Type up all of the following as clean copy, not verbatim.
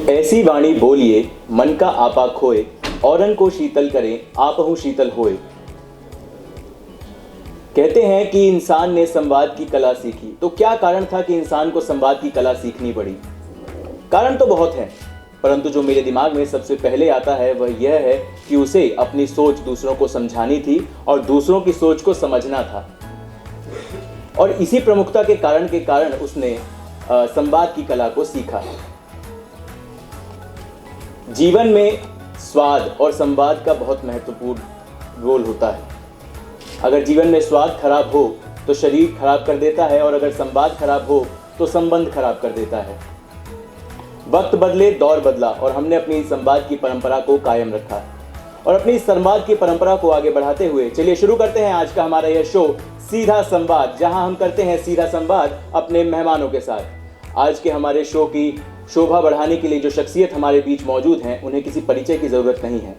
ऐसी वाणी बोलिए मन का आपा खोए, औरन को शीतल करें आपहु शीतल होए। कहते हैं कि इंसान ने संवाद की कला सीखी, तो क्या कारण था कि इंसान को संवाद की कला सीखनी पड़ी? कारण तो बहुत हैं, परंतु जो मेरे दिमाग में सबसे पहले आता है वह यह है कि उसे अपनी सोच दूसरों को समझानी थी और दूसरों की सोच को समझना था। और इसी प्रमुखता के कारण उसने संवाद की कला को सीखा। जीवन में स्वाद और संवाद का बहुत महत्वपूर्ण रोल होता है। अगर जीवन में स्वाद खराब हो तो शरीर खराब कर देता है, और अगर संवाद खराब हो तो संबंध खराब कर देता है। वक्त बदले, दौर बदला, और हमने अपनी संवाद की परंपरा को कायम रखा। और अपनी इस संवाद की परंपरा को आगे बढ़ाते हुए चलिए शुरू करते हैं आज का हमारा यह शो सीधा संवाद, जहां हम करते हैं सीधा संवाद अपने मेहमानों के साथ। आज के हमारे शो की शोभा बढ़ाने के लिए जो शख्सियत हमारे बीच मौजूद हैं, उन्हें किसी परिचय की जरूरत नहीं है।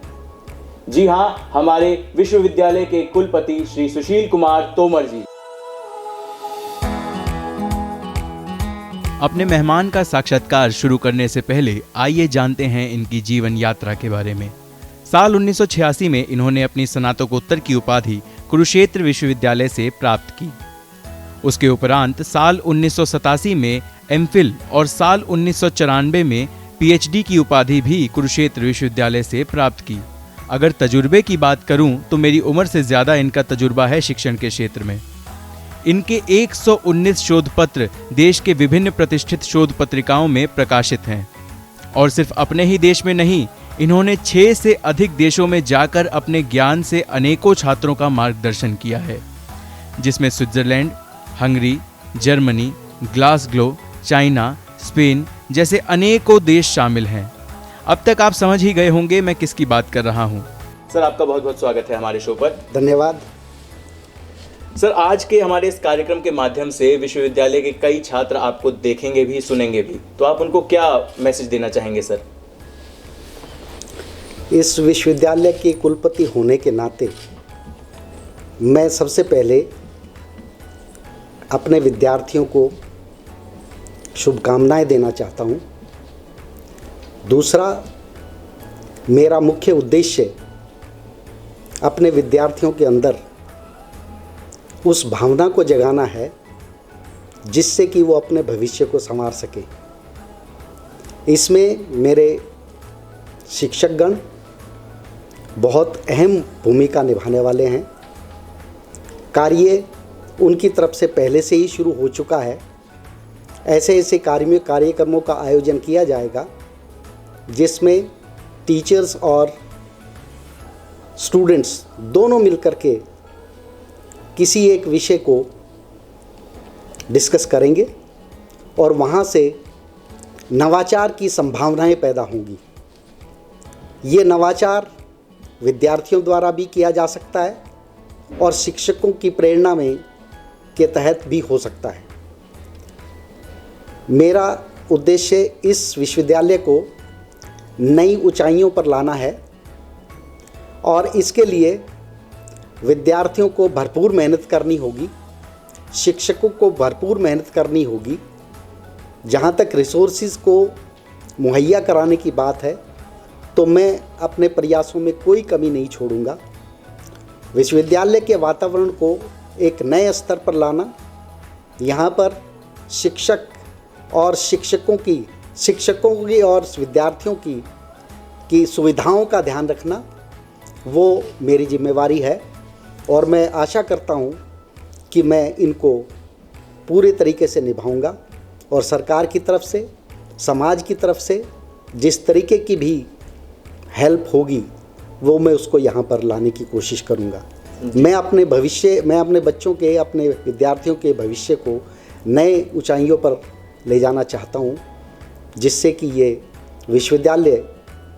जी हां, हमारे विश्वविद्यालय के कुलपति श्री सुशील कुमार तोमर जी। अपने मेहमान का साक्षात्कार शुरू करने से पहले आइए जानते हैं इनकी जीवन यात्रा के बारे में। साल 1986 में इन्होंने अपनी स्नातकोत्तर की उपाधि कुरुक्षेत्र विश्वविद्यालय से प्राप्त की। उसके उपरांत साल 1987 में एमफिल और साल 1994 में पीएचडी की उपाधि भी कुरुक्षेत्र विश्वविद्यालय से प्राप्त की। अगर तजुर्बे की बात करूं तो मेरी उम्र से ज़्यादा इनका तजुर्बा है शिक्षण के क्षेत्र में। इनके 119 शोध पत्र देश के विभिन्न प्रतिष्ठित शोध पत्रिकाओं में प्रकाशित हैं। और सिर्फ अपने ही देश में नहीं, इन्होंने 6 से अधिक देशों में जाकर अपने ज्ञान से अनेकों छात्रों का मार्गदर्शन किया है, जिसमें Switzerland, Hungary, Germany, Glasgow, China, Spain जैसे अनेकों देश शामिल हैं। अब तक आप समझ ही गए होंगे मैं किसकी बात कर रहा हूँ। सर, आपका बहुत बहुत स्वागत है हमारे शो पर। धन्यवाद। सर, आज के हमारे इस कार्यक्रम के माध्यम से विश्वविद्यालय के कई छात्र आपको देखेंगे भी, सुनेंगे भी, तो आप उनको क्या मैसेज देना चाहेंगे सर? इस विश्वविद्यालय के कुलपति होने के नाते मैं सबसे पहले अपने विद्यार्थियों को शुभकामनाएं देना चाहता हूं। दूसरा, मेरा मुख्य उद्देश्य अपने विद्यार्थियों के अंदर उस भावना को जगाना है जिससे कि वो अपने भविष्य को संवार सके। इसमें मेरे शिक्षकगण बहुत अहम भूमिका निभाने वाले हैं। कार्य उनकी तरफ से पहले से ही शुरू हो चुका है। ऐसे कार्यक्रमों का आयोजन किया जाएगा जिसमें टीचर्स और स्टूडेंट्स दोनों मिलकर के किसी एक विषय को डिस्कस करेंगे और वहाँ से नवाचार की संभावनाएं पैदा होंगी। ये नवाचार विद्यार्थियों द्वारा भी किया जा सकता है और शिक्षकों की प्रेरणा में के तहत भी हो सकता है। मेरा उद्देश्य इस विश्वविद्यालय को नई ऊंचाइयों पर लाना है और इसके लिए विद्यार्थियों को भरपूर मेहनत करनी होगी, शिक्षकों को भरपूर मेहनत करनी होगी। जहाँ तक रिसोर्सेज को मुहैया कराने की बात है तो मैं अपने प्रयासों में कोई कमी नहीं छोड़ूंगा। विश्वविद्यालय के वातावरण को एक नए स्तर पर लाना, यहाँ पर शिक्षक और शिक्षकों की और विद्यार्थियों की सुविधाओं का ध्यान रखना, वो मेरी जिम्मेवारी है और मैं आशा करता हूँ कि मैं इनको पूरे तरीके से निभाऊंगा। और सरकार की तरफ से, समाज की तरफ से जिस तरीके की भी हेल्प होगी वो मैं उसको यहाँ पर लाने की कोशिश करूँगा। मैं अपने बच्चों के, अपने विद्यार्थियों के भविष्य को नए ऊंचाइयों पर ले जाना चाहता हूँ, जिससे कि ये विश्वविद्यालय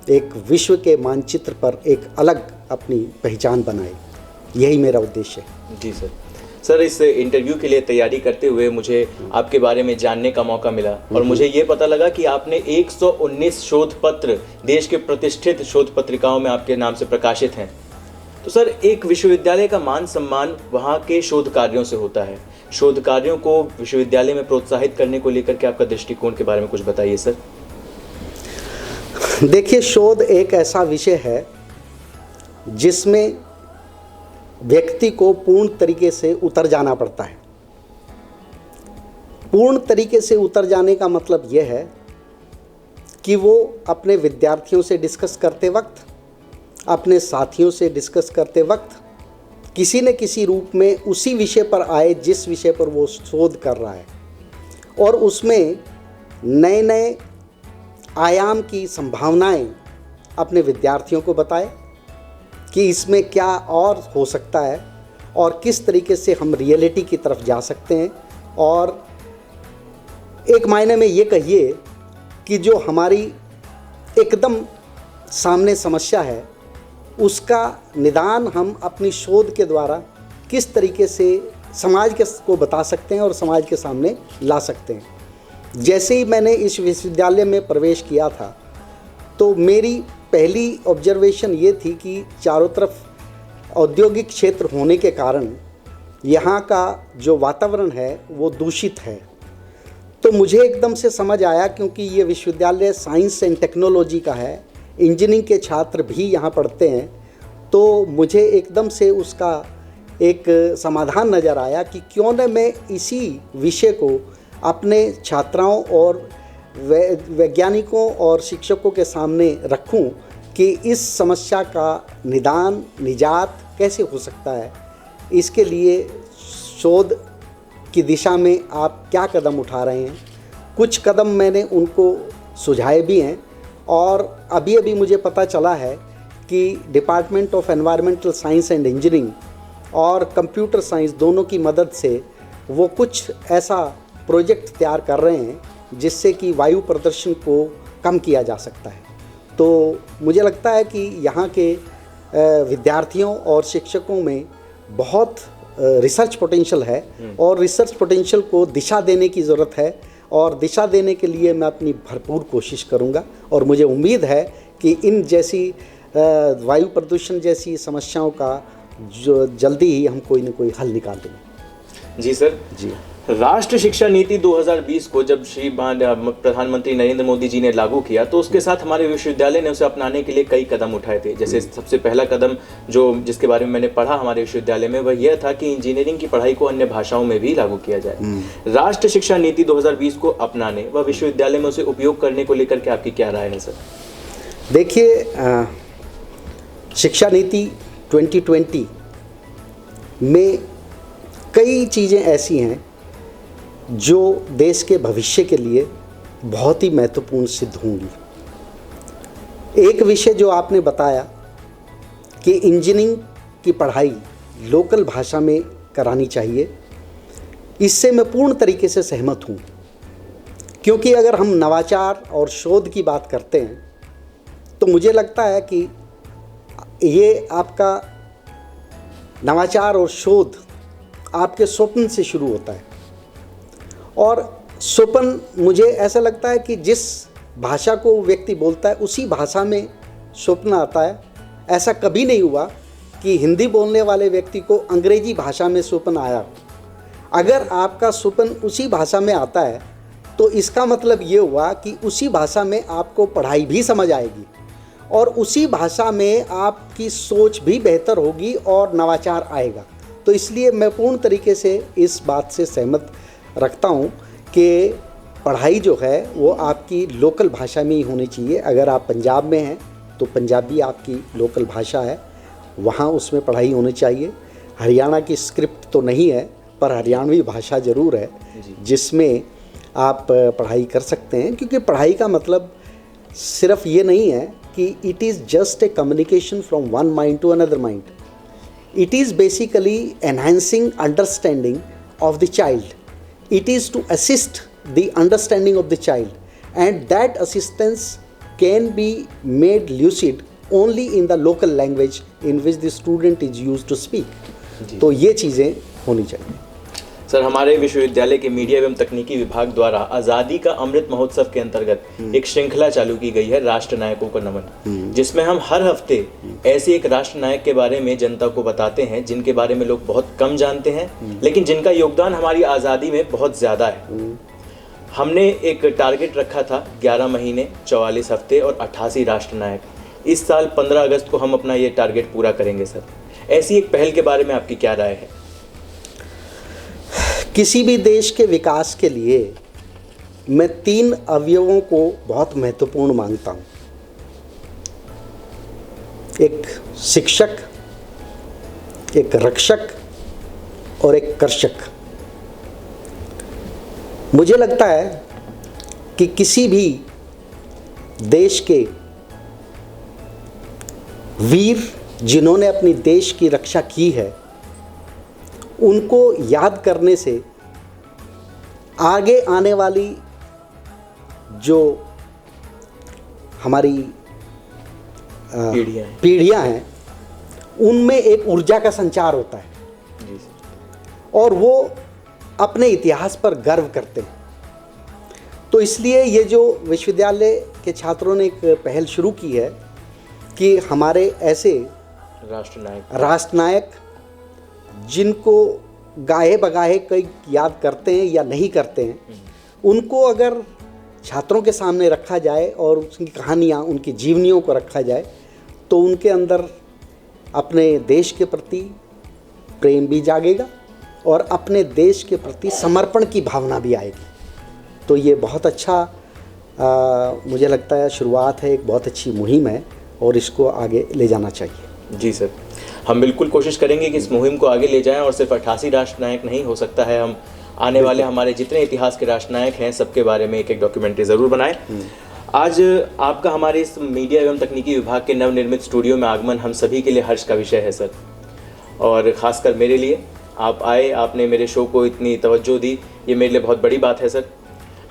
एक विश्व के मानचित्र पर एक अलग अपनी पहचान बनाए। यही मेरा उद्देश्य है। जी सर। सर, इस इंटरव्यू के लिए तैयारी करते हुए मुझे आपके बारे में जानने का मौका मिला और मुझे ये पता लगा कि आपने 119 शोध पत्र देश के प्रतिष्ठित शोध पत्रिकाओं में आपके नाम से प्रकाशित हैं। तो सर, एक विश्वविद्यालय का मान सम्मान वहाँ के शोध कार्यों से होता है। शोध कार्यों को विश्वविद्यालय में प्रोत्साहित करने को लेकर के आपका दृष्टिकोण के बारे में कुछ बताइए सर। देखिए, शोध एक ऐसा विषय है जिसमें व्यक्ति को पूर्ण तरीके से उतर जाना पड़ता है। पूर्ण तरीके से उतर जाने का मतलब यह है कि वो अपने विद्यार्थियों से डिस्कस करते वक्त, अपने साथियों से डिस्कस करते वक्त किसी न किसी रूप में उसी विषय पर आए जिस विषय पर वो शोध कर रहा है, और उसमें नए नए आयाम की संभावनाएं अपने विद्यार्थियों को बताए कि इसमें क्या और हो सकता है और किस तरीके से हम रियलिटी की तरफ जा सकते हैं। और एक मायने में ये कहिए कि जो हमारी एकदम सामने समस्या है उसका निदान हम अपनी शोध के द्वारा किस तरीके से समाज को बता सकते हैं और समाज के सामने ला सकते हैं। जैसे ही मैंने इस विश्वविद्यालय में प्रवेश किया था तो मेरी पहली ऑब्जर्वेशन ये थी कि चारों तरफ औद्योगिक क्षेत्र होने के कारण यहाँ का जो वातावरण है वो दूषित है। तो मुझे एकदम से समझ आया, क्योंकि ये विश्वविद्यालय साइंस एंड टेक्नोलॉजी का है, इंजीनियरिंग के छात्र भी यहाँ पढ़ते हैं, तो मुझे एकदम से उसका एक समाधान नज़र आया कि क्यों न मैं इसी विषय को अपने छात्राओं और वैज्ञानिकों और शिक्षकों के सामने रखूं कि इस समस्या का निदान निजात कैसे हो सकता है। इसके लिए शोध की दिशा में आप क्या कदम उठा रहे हैं। कुछ कदम मैंने उनको सुझाए भी हैं, और अभी अभी मुझे पता चला है कि department of environmental science and engineering और कंप्यूटर साइंस दोनों की मदद से वो कुछ ऐसा प्रोजेक्ट तैयार कर रहे हैं जिससे कि वायु प्रदूषण को कम किया जा सकता है। तो मुझे लगता है कि यहाँ के विद्यार्थियों और शिक्षकों में बहुत रिसर्च पोटेंशियल है, और रिसर्च पोटेंशियल को दिशा देने की ज़रूरत है, और दिशा देने के लिए मैं अपनी भरपूर कोशिश करूँगा। और मुझे उम्मीद है कि इन जैसी वायु प्रदूषण जैसी समस्याओं का जो जल्दी ही हम कोई न कोई हल निकाल देंगे। जी सर। जी। राष्ट्रीय शिक्षा नीति 2020 को जब श्री प्रधानमंत्री नरेंद्र मोदी जी ने लागू किया तो उसके साथ हमारे विश्वविद्यालय ने उसे अपनाने के लिए कई कदम उठाए थे। जैसे सबसे पहला कदम जिसके बारे में मैंने पढ़ा हमारे विश्वविद्यालय में वह यह था कि इंजीनियरिंग की पढ़ाई को अन्य भाषाओं में भी लागू किया जाए। राष्ट्रीय शिक्षा नीति 2020 को अपनाने व विश्वविद्यालय में उसे उपयोग करने को लेकर के आपकी क्या राय है सर? देखिए, शिक्षा नीति 2020 में कई चीज़ें ऐसी हैं जो देश के भविष्य के लिए बहुत ही महत्वपूर्ण सिद्ध होंगी। एक विषय जो आपने बताया कि इंजीनियरिंग की पढ़ाई लोकल भाषा में करानी चाहिए, इससे मैं पूर्ण तरीके से सहमत हूँ, क्योंकि अगर हम नवाचार और शोध की बात करते हैं तो मुझे लगता है कि ये आपका नवाचार और शोध आपके स्वप्न से शुरू होता है। और स्वप्न, मुझे ऐसा लगता है कि जिस भाषा को व्यक्ति बोलता है उसी भाषा में स्वप्न आता है। ऐसा कभी नहीं हुआ कि हिंदी बोलने वाले व्यक्ति को अंग्रेजी भाषा में स्वप्न आया। अगर आपका स्वप्न उसी भाषा में आता है तो इसका मतलब ये हुआ कि उसी भाषा में आपको पढ़ाई भी समझ आएगी, और उसी भाषा में आपकी सोच भी बेहतर होगी और नवाचार आएगा। तो इसलिए मैं पूर्ण तरीके से इस बात से सहमत रखता हूँ कि पढ़ाई जो है वो आपकी लोकल भाषा में ही होनी चाहिए। अगर आप पंजाब में हैं तो पंजाबी आपकी लोकल भाषा है, वहाँ उसमें पढ़ाई होनी चाहिए। हरियाणा की स्क्रिप्ट तो नहीं है, पर हरियाणवी भाषा ज़रूर है जिसमें आप पढ़ाई कर सकते हैं, क्योंकि पढ़ाई का मतलब सिर्फ ये नहीं है कि it is just a communication from one mind to another mind. It is basically enhancing understanding of the child. It is to assist the understanding of the child, and that assistance can be made lucid only in the local language in which the student is used to speak. तो ये चीज़ें होनी चाहिए। Sir, हमारे विश्वविद्यालय के media एवं तकनीकी विभाग द्वारा आज़ादी का अमृत महोत्सव के अंतर्गत एक श्रृंखला चालू की गई है राष्ट्र नायकों को नमन, जिसमें हम हर हफ्ते ऐसे एक राष्ट्र नायक के बारे में जनता को बताते हैं जिनके बारे में लोग बहुत कम जानते हैं, लेकिन जिनका योगदान हमारी आज़ादी में बहुत ज़्यादा है। हमने एक टारगेट रखा था 11 महीने 44 हफ्ते और 88 राष्ट्रनायक। इस साल 15 अगस्त को हम अपना ये टारगेट पूरा करेंगे सर। ऐसी एक पहल के बारे में आपकी क्या राय है? किसी भी देश के विकास के लिए मैं 3 अवयवों को बहुत महत्वपूर्ण मानता हूँ। एक शिक्षक, एक रक्षक और एक कर्षक। मुझे लगता है कि किसी भी देश के वीर जिन्होंने अपनी देश की रक्षा की है, उनको याद करने से आगे आने वाली जो हमारी पीढ़ियाँ हैं, उनमें एक ऊर्जा का संचार होता है जी सर। और वो अपने इतिहास पर गर्व करते हैं। तो इसलिए ये जो विश्वविद्यालय के छात्रों ने एक पहल शुरू की है कि हमारे ऐसे राष्ट्रनायक जिनको गाहे बगाहे कई याद करते हैं या नहीं करते हैं, उनको अगर छात्रों के सामने रखा जाए और उनकी कहानियाँ, उनकी जीवनियों को रखा जाए, तो उनके अंदर अपने देश के प्रति प्रेम भी जागेगा और अपने देश के प्रति समर्पण की भावना भी आएगी। तो ये बहुत अच्छा मुझे लगता है शुरुआत है, एक बहुत अच्छी मुहिम है और इसको आगे ले जाना चाहिए। जी सर, हम बिल्कुल कोशिश करेंगे कि इस मुहिम को आगे ले जाएं और सिर्फ 88 राष्ट्रनायक नहीं, हो सकता है हम आने वाले हमारे जितने इतिहास के राष्ट्रनायक हैं सबके बारे में एक डॉक्यूमेंट्री ज़रूर बनाएं। आज आपका हमारे इस मीडिया एवं तकनीकी विभाग के नवनिर्मित स्टूडियो में आगमन हम सभी के लिए हर्ष का विषय है सर, और ख़ासकर मेरे लिए। आप आए, आपने मेरे शो को इतनी तवज्जो दी, ये मेरे लिए बहुत बड़ी बात है सर।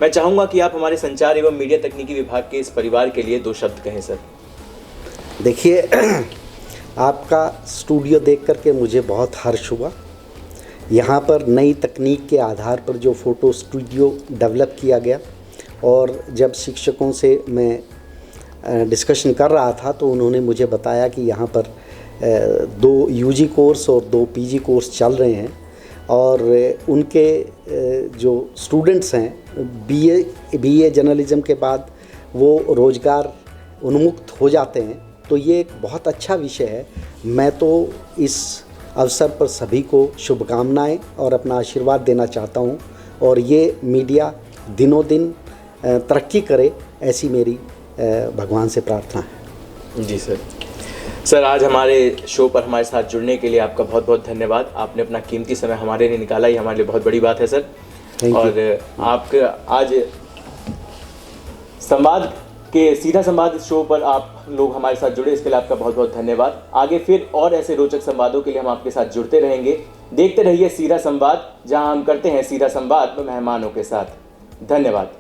मैं चाहूँगा कि आप हमारे संचार एवं मीडिया तकनीकी विभाग के इस परिवार के लिए 2 शब्द कहें सर। देखिए, आपका स्टूडियो देख करके मुझे बहुत हर्ष हुआ। यहाँ पर नई तकनीक के आधार पर जो फ़ोटो स्टूडियो डेवलप किया गया, और जब शिक्षकों से मैं डिस्कशन कर रहा था तो उन्होंने मुझे बताया कि यहाँ पर 2 यूजी कोर्स और 2 पीजी कोर्स चल रहे हैं, और उनके जो स्टूडेंट्स हैं बीए जर्नलिज्म के बाद वो रोज़गार उन्मुक्त हो जाते हैं। तो ये एक बहुत अच्छा विषय है। मैं तो इस अवसर पर सभी को शुभकामनाएं और अपना आशीर्वाद देना चाहता हूं, और ये मीडिया दिनों दिन तरक्की करे, ऐसी मेरी भगवान से प्रार्थना है। जी सर। सर, आज हमारे शो पर हमारे साथ जुड़ने के लिए आपका बहुत बहुत धन्यवाद। आपने अपना कीमती समय हमारे लिए निकाला, ये हमारे लिए बहुत बड़ी बात है सर। और आपके आज संवाद के सीधा संवाद शो पर आप लोग हमारे साथ जुड़े, इसके लिए आपका बहुत बहुत धन्यवाद। आगे फिर और ऐसे रोचक संवादों के लिए हम आपके साथ जुड़ते रहेंगे। देखते रहिए सीधा संवाद, जहां हम करते हैं सीधा संवाद मेहमानों के साथ। धन्यवाद।